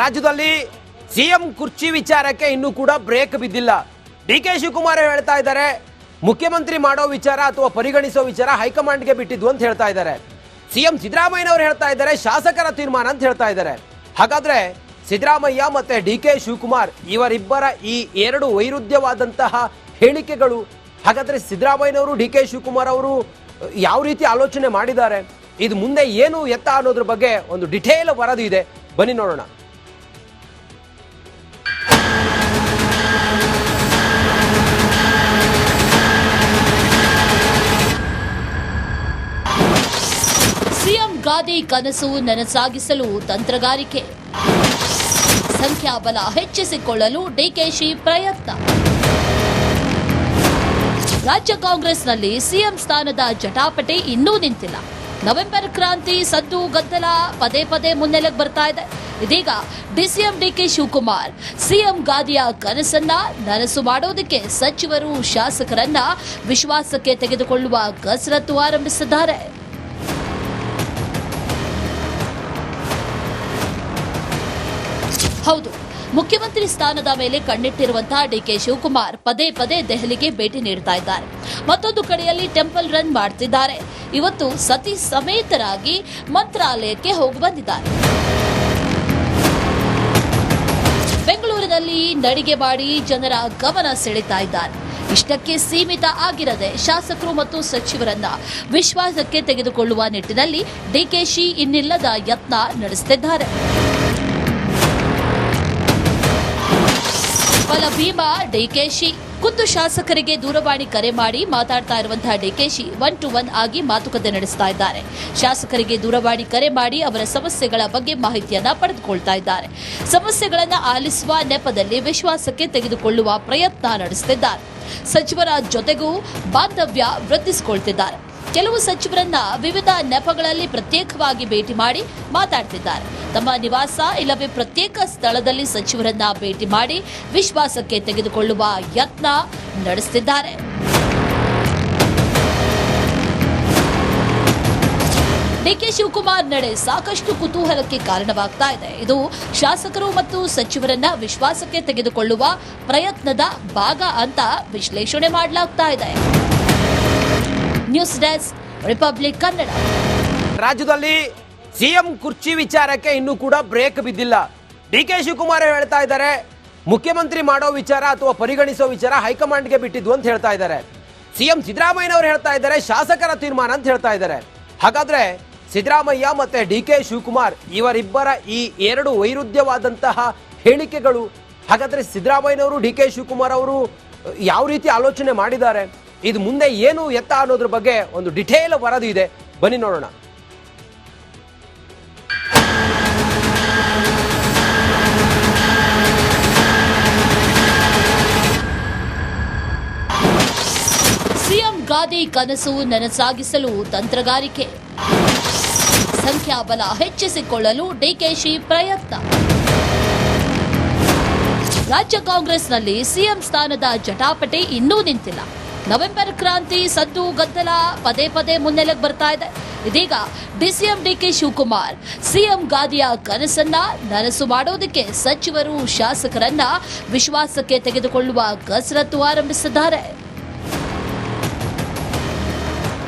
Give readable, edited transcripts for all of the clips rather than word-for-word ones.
ರಾಜ್ಯದಲ್ಲಿ ಸಿಎಂ ಕುರ್ಚಿ ವಿಚಾರಕ್ಕೆ ಇನ್ನೂ ಕೂಡ ಬ್ರೇಕ್ ಬಿದ್ದಿಲ್ಲ. ಡಿಕೆ ಶಿವಕುಮಾರ್ ಹೇಳ್ತಾ ಇದ್ದಾರೆ, ಮುಖ್ಯಮಂತ್ರಿ ಮಾಡೋ ವಿಚಾರ ಅಥವಾ ಪರಿಗಣಿಸೋ ವಿಚಾರ ಹೈಕಮಾಂಡ್ಗೆ ಬಿಟ್ಟಿದ್ದು ಅಂತ ಹೇಳ್ತಾ ಇದ್ದಾರೆ. ಸಿಎಂ ಸಿದ್ದರಾಮಯ್ಯನವರು ಹೇಳ್ತಾ ಇದ್ದಾರೆ, ಶಾಸಕರ ತೀರ್ಮಾನ ಅಂತ ಹೇಳ್ತಾ ಇದ್ದಾರೆ. ಹಾಗಾದ್ರೆ ಸಿದ್ದರಾಮಯ್ಯ ಮತ್ತೆ ಡಿಕೆ ಶಿವಕುಮಾರ್ ಇವರಿಬ್ಬರ ಈ ಎರಡು ವೈರುಧ್ಯವಾದಂತಹ ಹೇಳಿಕೆಗಳು, ಹಾಗಾದ್ರೆ ಸಿದ್ದರಾಮಯ್ಯನವರು ಡಿಕೆ ಶಿವಕುಮಾರ್ ಅವರು ಯಾವ ರೀತಿ ಆಲೋಚನೆ ಮಾಡಿದ್ದಾರೆ, ಇದು ಮುಂದೆ ಏನು ಎತ್ತ ಅನ್ನೋದ್ರ ಬಗ್ಗೆ ಒಂದು ಡಿಟೇಲ್ ವರದಿ ಇದೆ, ಬನ್ನಿ ನೋಡೋಣ. ಸಿಎಂ ಗಾದಿ ಕನಸು ನನಸಾಗಿಸಲು ತಂತ್ರಗಾರಿಕೆ, ಸಂಖ್ಯಾಬಲ ಹೆಚ್ಚಿಸಿಕೊಳ್ಳಲು ಡಿಕೆಶಿ ಪ್ರಯತ್ನ. ರಾಜ್ಯ ಕಾಂಗ್ರೆಸ್ನಲ್ಲಿ ಸಿಎಂ ಸ್ಥಾನದ ಜಟಾಪಟಿ ಇನ್ನೂ ನಿಂತಿಲ್ಲ. ನವೆಂಬರ್ ಕ್ರಾಂತಿ ಸದ್ದು ಗದ್ದಲ ಪದೇ ಪದೇ ಮುನ್ನೆಲೆಗೆ ಬರ್ತಾ ಇದೆ. ಇದೀಗ ಡಿಸಿಎಂ ಡಿಕೆ ಶಿವಕುಮಾರ್ ಸಿಎಂ ಗಾದಿಯ ಕನಸನ್ನ ನನಸು ಮಾಡೋದಕ್ಕೆ ಸಚಿವರು ಶಾಸಕರನ್ನ ವಿಶ್ವಾಸಕ್ಕೆ ತೆಗೆದುಕೊಳ್ಳುವ ಕಸರತ್ತು ಆರಂಭಿಸಿದ್ದಾರೆ. ಹೌದು, ಮುಖ್ಯಮಂತ್ರಿ ಸ್ಥಾನದ ಮೇಲೆ ಕಣ್ಣಿಟ್ಟಿರುವಂತಹ ಡಿಕೆ ಶಿವಕುಮಾರ್ ಪದೇ ಪದೇ ದೆಹಲಿಗೆ ಭೇಟಿ ನೀಡ್ತಾ ಇದ್ದಾರೆ. ಮತ್ತೊಂದು ಕಡೆಯಲ್ಲಿ ಟೆಂಪಲ್ ರನ್ ಮಾಡ್ತಿದ್ದಾರೆ. ಇವತ್ತು ಸತಿ ಸಮೇತರಾಗಿ ಮಂತ್ರಾಲಯಕ್ಕೆ ಹೋಗಿ ಬಂದಿದ್ದಾರೆ. ಬೆಂಗಳೂರಿನಲ್ಲಿ ನಡಿಗೆ ಮಾಡಿ ಜನರ ಗಮನ ಸೆಳೆತಾ ಇದ್ದಾರೆ. ಇಷ್ಟಕ್ಕೆ ಸೀಮಿತ ಆಗಿರದೆ ಶಾಸಕರು ಮತ್ತು ಸಚಿವರನ್ನ ವಿಶ್ವಾಸಕ್ಕೆ ತೆಗೆದುಕೊಳ್ಳುವ ನಿಟ್ಟಿನಲ್ಲಿ ಡಿಕೆಶಿ ಇನ್ನಿಲ್ಲದ ಯತ್ನ ನಡೆಸುತ್ತಿದ್ದಾರೆ. ಫಲಭೀಮ ಡಿಕೆಶಿ ಖುದ್ದು ಶಾಸಕರಿಗೆ ದೂರವಾಣಿ ಕರೆ ಮಾಡಿ ಮಾತಾಡ್ತಾ ಇರುವಂತಹ ಡಿಕೆಶಿ 1-to-1 ಆಗಿ ಮಾತುಕತೆ ನಡೆಸ್ತಾ ಇದ್ದಾರೆ. ಶಾಸಕರಿಗೆ ದೂರವಾಣಿ ಕರೆ ಮಾಡಿ ಅವರ ಸಮಸ್ಯೆಗಳ ಬಗ್ಗೆ ಮಾಹಿತಿಯನ್ನ ಪಡೆದುಕೊಳ್ತಾ ಇದ್ದಾರೆ. ಸಮಸ್ಯೆಗಳನ್ನ ಆಲಿಸುವ ನೆಪದಲ್ಲಿ ವಿಶ್ವಾಸಕ್ಕೆ ತೆಗೆದುಕೊಳ್ಳುವ ಪ್ರಯತ್ನ ನಡೆಸುತ್ತಿದ್ದಾರೆ. ಸಚಿವರ ಜೊತೆಗೂ ಬಾಂಧವ್ಯ ವೃದ್ಧಿಸಿಕೊಳ್ತಿದ್ದಾರೆ. ಕೆಲವು ಸಚಿವರನ್ನ ವಿವಿಧ ನೆಪಗಳಲ್ಲಿ ಪ್ರತ್ಯೇಕವಾಗಿ ಭೇಟಿ ಮಾಡಿ ಮಾತಾಡ್ತಿದ್ದಾರೆ. ತಮ್ಮ ನಿವಾಸ ಇಲ್ಲವೇ ಪ್ರತ್ಯೇಕ ಸ್ಥಳದಲ್ಲಿ ಸಚಿವರನ್ನ ಭೇಟಿ ಮಾಡಿ ವಿಶ್ವಾಸಕ್ಕೆ ತೆಗೆದುಕೊಳ್ಳುವ ಯತ್ನ ನಡೆಸುತ್ತಿದ್ದಾರೆ. ಡಿಕೆ ಶಿವಕುಮಾರ್ ನಡೆ ಸಾಕಷ್ಟು ಕುತೂಹಲಕ್ಕೆ ಕಾರಣವಾಗ್ತಾ ಇದೆ. ಇದು ಶಾಸಕರು ಮತ್ತು ಸಚಿವರನ್ನ ವಿಶ್ವಾಸಕ್ಕೆ ತೆಗೆದುಕೊಳ್ಳುವ ಪ್ರಯತ್ನದ ಭಾಗ ಅಂತ ವಿಶ್ಲೇಷಣೆ ಮಾಡಲಾಗ್ತಾ ಇದೆ. News desk, republic Kannada. ರಾಜ್ಯದಲ್ಲಿ ಸಿಎಂ ಕುರ್ಚಿ ವಿಚಾರಕ್ಕೆ ಇನ್ನೂ ಕೂಡ ಬ್ರೇಕ್ ಬಿದ್ದಿಲ್ಲ. ಡಿಕೆ ಶಿವಕುಮಾರ್ ಹೇಳ್ತಾ ಇದ್ದಾರೆ, ಮುಖ್ಯಮಂತ್ರಿ ಮಾಡೋ ವಿಚಾರ ಅಥವಾ ಪರಿಗಣಿಸೋ ವಿಚಾರ ಹೈಕಮಾಂಡ್ಗೆ ಬಿಟ್ಟಿದ್ದು ಅಂತ ಹೇಳ್ತಾ ಇದ್ದಾರೆ. ಸಿಎಂ ಸಿದ್ದರಾಮಯ್ಯನವರು ಹೇಳ್ತಾ ಇದ್ದಾರೆ, ಶಾಸಕರ ತೀರ್ಮಾನ ಅಂತ ಹೇಳ್ತಾ ಇದ್ದಾರೆ. ಹಾಗಾದ್ರೆ ಸಿದ್ದರಾಮಯ್ಯ ಮತ್ತೆ ಡಿಕೆ ಶಿವಕುಮಾರ್ ಇವರಿಬ್ಬರ ಈ ಎರಡು ವೈರುಧ್ಯವಾದಂತಹ ಹೇಳಿಕೆಗಳು, ಹಾಗಾದ್ರೆ ಸಿದ್ದರಾಮಯ್ಯನವರು ಡಿಕೆ ಶಿವಕುಮಾರ್ ಅವರು ಯಾವ ರೀತಿ ಆಲೋಚನೆ ಮಾಡಿದ್ದಾರೆ, ಇದು ಮುಂದೆ ಏನು ಎತ್ತ ಅನ್ನೋದ್ರ ಬಗ್ಗೆ ಒಂದು ಡಿಟೇಲ್ ವರದಿ ಇದೆ, ಬನ್ನಿ ನೋಡೋಣ. ಸಿಎಂ ಗಾದಿ ಕನಸು ನನಸಾಗಿಸಲು ತಂತ್ರಗಾರಿಕೆ, ಸಂಖ್ಯಾಬಲ ಹೆಚ್ಚಿಸಿಕೊಳ್ಳಲು ಡಿಕೆಶಿ ಪ್ರಯತ್ನ. ರಾಜ್ಯ ಕಾಂಗ್ರೆಸ್ನಲ್ಲಿ ಸಿಎಂ ಸ್ಥಾನದ ಜಟಾಪಟಿ ಇನ್ನೂ ನಿಂತಿಲ್ಲ. ನವೆಂಬರ್ ಕ್ರಾಂತಿ ಸದ್ದು ಗದ್ದಲ ಪದೇ ಪದೇ ಮುನ್ನೆಲೆಗೆ ಬರ್ತಾ ಇದೆ. ಇದೀಗ ಡಿಸಿಎಂ ಡಿಕೆ ಶಿವಕುಮಾರ್ ಸಿಎಂ ಗಾದಿಯ ಕನಸನ್ನ ನನಸು ಮಾಡೋದಕ್ಕೆ ಸಚಿವರು ಶಾಸಕರನ್ನ ವಿಶ್ವಾಸಕ್ಕೆ ತೆಗೆದುಕೊಳ್ಳುವ ಕಸರತ್ತು ಆರಂಭಿಸಿದ್ದಾರೆ.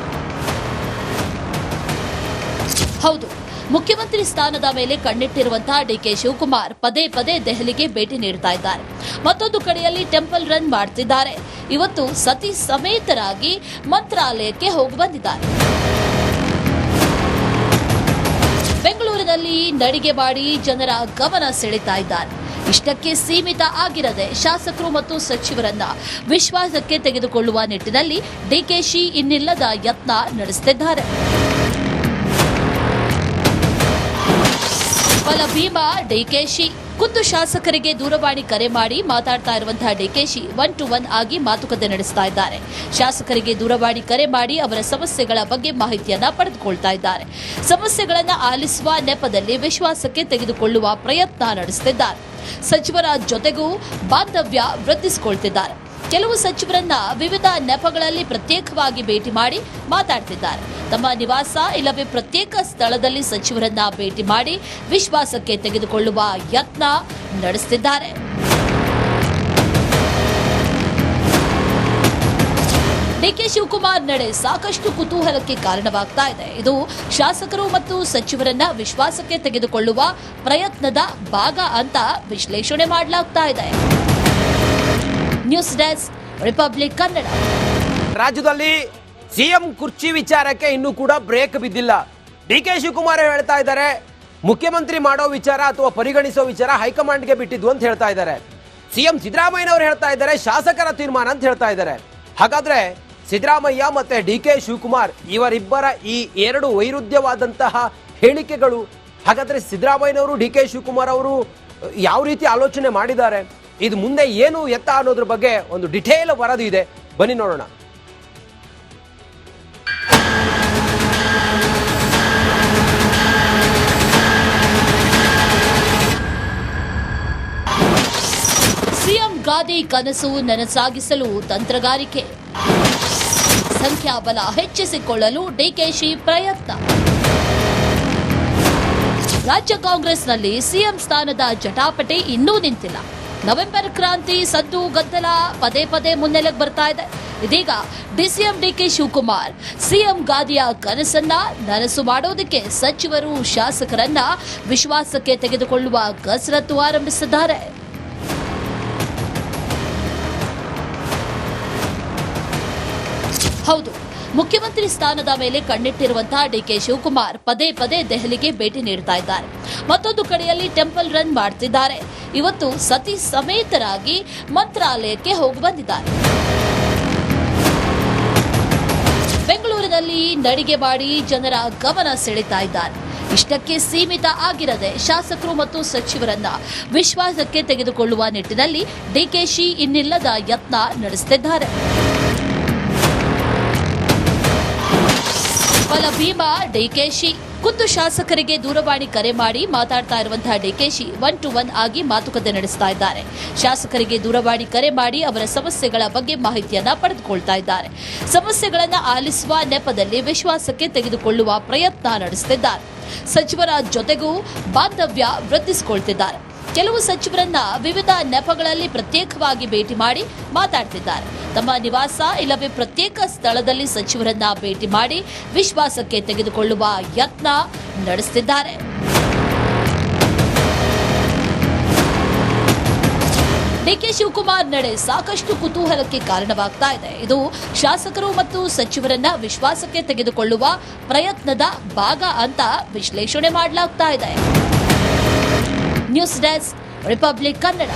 ಹೌದು, ಮುಖ್ಯಮಂತ್ರಿ ಸ್ಥಾನದ ಮೇಲೆ ಕಣ್ಣಿಟ್ಟಿರುವಂತಹ ಡಿಕೆ ಶಿವಕುಮಾರ್ ಪದೇ ಪದೇ ದೆಹಲಿಗೆ ಭೇಟಿ ನೀಡ್ತಾ ಇದ್ದಾರೆ. ಮತ್ತೊಂದು ಕಡೆಯಲ್ಲಿ ಟೆಂಪಲ್ ರನ್ ಮಾಡ್ತಿದ್ದಾರೆ. ಇವತ್ತು ಸತಿ ಸಮೇತರಾಗಿ ಮಂತ್ರಾಲಯಕ್ಕೆ ಹೋಗಿ ಬಂದಿದ್ದಾರೆ. ಬೆಂಗಳೂರಿನಲ್ಲಿ ನಡಿಗೆ ಮಾಡಿ ಜನರ ಗಮನ ಸೆಳೆತಾ ಇದ್ದಾರೆ. ಇಷ್ಟಕ್ಕೆ ಸೀಮಿತ ಆಗಿರದೆ ಶಾಸಕರು ಮತ್ತು ಸಚಿವರನ್ನ ವಿಶ್ವಾಸಕ್ಕೆ ತೆಗೆದುಕೊಳ್ಳುವ ನಿಟ್ಟಿನಲ್ಲಿ ಡಿಕೆಶಿ ಇನ್ನಿಲ್ಲದ ಯತ್ನ ನಡೆಸುತ್ತಿದ್ದಾರೆ. ಫಲಭೀಮ ಡಿಕೆಶಿ ಖುದ್ದು ಶಾಸಕರಿಗೆ ದೂರವಾಣಿ ಕರೆ ಮಾಡಿ ಮಾತಾಡ್ತಾ ಇರುವಂತಹ ಡಿಕೆಶಿ 1-to-1 ಆಗಿ ಮಾತುಕತೆ ನಡೆಸ್ತಾ ಇದ್ದಾರೆ. ಶಾಸಕರಿಗೆ ದೂರವಾಣಿ ಕರೆ ಮಾಡಿ ಅವರ ಸಮಸ್ಯೆಗಳ ಬಗ್ಗೆ ಮಾಹಿತಿಯನ್ನ ಪಡೆದುಕೊಳ್ತಾ ಇದ್ದಾರೆ. ಸಮಸ್ಯೆಗಳನ್ನ ಆಲಿಸುವ ನೆಪದಲ್ಲಿ ವಿಶ್ವಾಸಕ್ಕೆ ತೆಗೆದುಕೊಳ್ಳುವ ಪ್ರಯತ್ನ ನಡೆಸುತ್ತಿದ್ದಾರೆ. ಸಚಿವರ ಜೊತೆಗೂ ಬಾಂಧವ್ಯ ವೃದ್ಧಿಸಿಕೊಳ್ತಿದ್ದಾರೆ. ಕೆಲವು ಸಚಿವರನ್ನ ವಿವಿಧ ನೆಪಗಳಲ್ಲಿ ಪ್ರತ್ಯೇಕವಾಗಿ ಭೇಟಿ ಮಾಡಿ ಮಾತಾಡ್ತಿದ್ದಾರೆ. ತಮ್ಮ ನಿವಾಸ ಇಲ್ಲವೇ ಪ್ರತ್ಯೇಕ ಸ್ಥಳದಲ್ಲಿ ಸಚಿವರನ್ನ ಭೇಟಿ ಮಾಡಿ ವಿಶ್ವಾಸಕ್ಕೆ ತೆಗೆದುಕೊಳ್ಳುವ ಯತ್ನ ನಡೆಸುತ್ತಿದ್ದಾರೆ. ಡಿಕೆ ಶಿವಕುಮಾರ್ ನಡೆ ಸಾಕಷ್ಟು ಕುತೂಹಲಕ್ಕೆ ಕಾರಣವಾಗ್ತಾ ಇದೆ. ಇದು ಶಾಸಕರು ಮತ್ತು ಸಚಿವರನ್ನ ವಿಶ್ವಾಸಕ್ಕೆ ತೆಗೆದುಕೊಳ್ಳುವ ಪ್ರಯತ್ನದ ಭಾಗ ಅಂತ ವಿಶ್ಲೇಷಣೆ ಮಾಡಲಾಗ್ತಾ ಇದೆ. News desk, republic Kannada. ರಾಜ್ಯದಲ್ಲಿ ಸಿಎಂ ಕುರ್ಚಿ ವಿಚಾರಕ್ಕೆ ಇನ್ನೂ ಕೂಡ ಬ್ರೇಕ್ ಬಿದ್ದಿಲ್ಲ. ಡಿಕೆ ಶಿವಕುಮಾರ್ ಹೇಳ್ತಾ ಇದ್ದಾರೆ, ಮುಖ್ಯಮಂತ್ರಿ ಮಾಡೋ ವಿಚಾರ ಅಥವಾ ಪರಿಗಣಿಸೋ ವಿಚಾರ ಹೈಕಮಾಂಡ್ಗೆ ಬಿಟ್ಟಿದ್ದು ಅಂತ ಹೇಳ್ತಾ ಇದ್ದಾರೆ. ಸಿಎಂ ಸಿದ್ದರಾಮಯ್ಯನವರು ಹೇಳ್ತಾ ಇದ್ದಾರೆ, ಶಾಸಕರ ತೀರ್ಮಾನ ಅಂತ ಹೇಳ್ತಾ ಇದ್ದಾರೆ. ಹಾಗಾದ್ರೆ ಸಿದ್ದರಾಮಯ್ಯ ಮತ್ತೆ ಡಿಕೆ ಶಿವಕುಮಾರ್ ಇವರಿಬ್ಬರ ಈ ಎರಡು ವೈರುಧ್ಯವಾದಂತಹ ಹೇಳಿಕೆಗಳು, ಹಾಗಾದ್ರೆ ಸಿದ್ದರಾಮಯ್ಯನವರು ಡಿಕೆ ಶಿವಕುಮಾರ್ ಅವರು ಯಾವ ರೀತಿ ಆಲೋಚನೆ ಮಾಡಿದ್ದಾರೆ, ಇದು ಮುಂದೆ ಏನು ಎತ್ತ ಅನ್ನೋದ್ರ ಬಗ್ಗೆ ಒಂದು ಡಿಟೇಲ್ ವರದಿ ಇದೆ, ಬನ್ನಿ ನೋಡೋಣ. ಸಿಎಂ ಗಾದಿ ಕನಸು ನನಸಾಗಿಸಲು ತಂತ್ರಗಾರಿಕೆ, ಸಂಖ್ಯಾಬಲ ಹೆಚ್ಚಿಸಿಕೊಳ್ಳಲು ಡಿಕೆಶಿ ಪ್ರಯತ್ನ. ರಾಜ್ಯ ಕಾಂಗ್ರೆಸ್ನಲ್ಲಿ ಸಿಎಂ ಸ್ಥಾನದ ಜಟಾಪಟಿ ಇನ್ನೂ ನಿಂತಿಲ್ಲ. ನವೆಂಬರ್ ಕ್ರಾಂತಿ ಸದ್ದು ಗದ್ದಲ ಪದೇ ಪದೇ ಮುನ್ನೆಲೆಗೆ ಬರ್ತಾ ಇದೆ. ಇದೀಗ ಡಿಸಿಎಂ ಡಿಕೆ ಶಿವಕುಮಾರ್ ಸಿಎಂ ಗಾದಿಯ ಕನಸನ್ನ ನನಸು ಮಾಡೋದಕ್ಕೆ ಸಚಿವರು ಶಾಸಕರನ್ನ ವಿಶ್ವಾಸಕ್ಕೆ ತೆಗೆದುಕೊಳ್ಳುವ ಕಸರತ್ತು ಆರಂಭಿಸಿದ್ದಾರೆ. ಹೌದು, ಮುಖ್ಯಮಂತ್ರಿ ಸ್ಥಾನದ ಮೇಲೆ ಕಣ್ಣಿಟ್ಟಿರುವಂತಹ ಡಿಕೆ ಶಿವಕುಮಾರ್ ಪದೇ ಪದೇ ದೆಹಲಿಗೆ ಭೇಟಿ ನೀಡ್ತಾ ಇದ್ದಾರೆ. ಮತ್ತೊಂದು ಕಡೆಯಲ್ಲಿ ಟೆಂಪಲ್ ರನ್ ಮಾಡ್ತಿದ್ದಾರೆ. ಇವತ್ತು ಸತಿ ಸಮೇತರಾಗಿ ಮಂತ್ರಾಲಯಕ್ಕೆ ಹೋಗಿ ಬಂದಿದ್ದಾರೆ. ಬೆಂಗಳೂರಿನಲ್ಲಿ ನಡಿಗೆ ಮಾಡಿ ಜನರ ಗಮನ ಸೆಳೆತಾ ಇದ್ದಾರೆ. ಇಷ್ಟಕ್ಕೆ ಸೀಮಿತ ಆಗಿರದೆ ಶಾಸಕರು ಮತ್ತು ಸಚಿವರನ್ನ ವಿಶ್ವಾಸಕ್ಕೆ ತೆಗೆದುಕೊಳ್ಳುವ ನಿಟ್ಟಿನಲ್ಲಿ ಡಿಕೆಶಿ ಇನ್ನಿಲ್ಲದ ಯತ್ನ ನಡೆಸುತ್ತಿದ್ದಾರೆ. ಫಲಭೀಮ ಡಿಕೆಶಿ ಖುದ್ದು ಶಾಸಕರಿಗೆ ದೂರವಾಣಿ ಕರೆ ಮಾಡಿ ಮಾತಾಡ್ತಾ ಇರುವಂತಹ ಡಿಕೆಶಿ 1-to-1 ಆಗಿ ಮಾತುಕತೆ ನಡೆಸ್ತಾ ಇದ್ದಾರೆ. ಶಾಸಕರಿಗೆ ದೂರವಾಣಿ ಕರೆ ಮಾಡಿ ಅವರ ಸಮಸ್ಯೆಗಳ ಬಗ್ಗೆ ಮಾಹಿತಿಯನ್ನ ಪಡೆದುಕೊಳ್ತಾ ಇದ್ದಾರೆ. ಸಮಸ್ಯೆಗಳನ್ನ ಆಲಿಸುವ ನೆಪದಲ್ಲಿ ವಿಶ್ವಾಸಕ್ಕೆ ತೆಗೆದುಕೊಳ್ಳುವ ಪ್ರಯತ್ನ ನಡೆಸುತ್ತಿದ್ದಾರೆ. ಸಚಿವರ ಜೊತೆಗೂ ಬಾಂಧವ್ಯ ವೃದ್ಧಿಸಿಕೊಳ್ತಿದ್ದಾರೆ. ಕೆಲವು ಸಚಿವರನ್ನ ವಿವಿಧ ನೆಪಗಳಲ್ಲಿ ಪ್ರತ್ಯೇಕವಾಗಿ ಭೇಟಿ ಮಾಡಿ ಮಾತಾಡ್ತಿದ್ದಾರೆ. ತಮ್ಮ ನಿವಾಸ ಇಲ್ಲವೇ ಪ್ರತ್ಯೇಕ ಸ್ಥಳದಲ್ಲಿ ಸಚಿವರನ್ನ ಭೇಟಿ ಮಾಡಿ ವಿಶ್ವಾಸಕ್ಕೆ ತೆಗೆದುಕೊಳ್ಳುವ ಯತ್ನ ನಡೆಸುತ್ತಿದ್ದಾರೆ. ಡಿಕೆ ಶಿವಕುಮಾರ್ ನಡೆ ಸಾಕಷ್ಟು ಕುತೂಹಲಕ್ಕೆ ಕಾರಣವಾಗ್ತಾ ಇದೆ. ಇದು ಶಾಸಕರು ಮತ್ತು ಸಚಿವರನ್ನ ವಿಶ್ವಾಸಕ್ಕೆ ತೆಗೆದುಕೊಳ್ಳುವ ಪ್ರಯತ್ನದ ಭಾಗ ಅಂತ ವಿಶ್ಲೇಷಣೆ ಮಾಡಲಾಗ್ತಾ ಇದೆ. News desk, republic Kannada.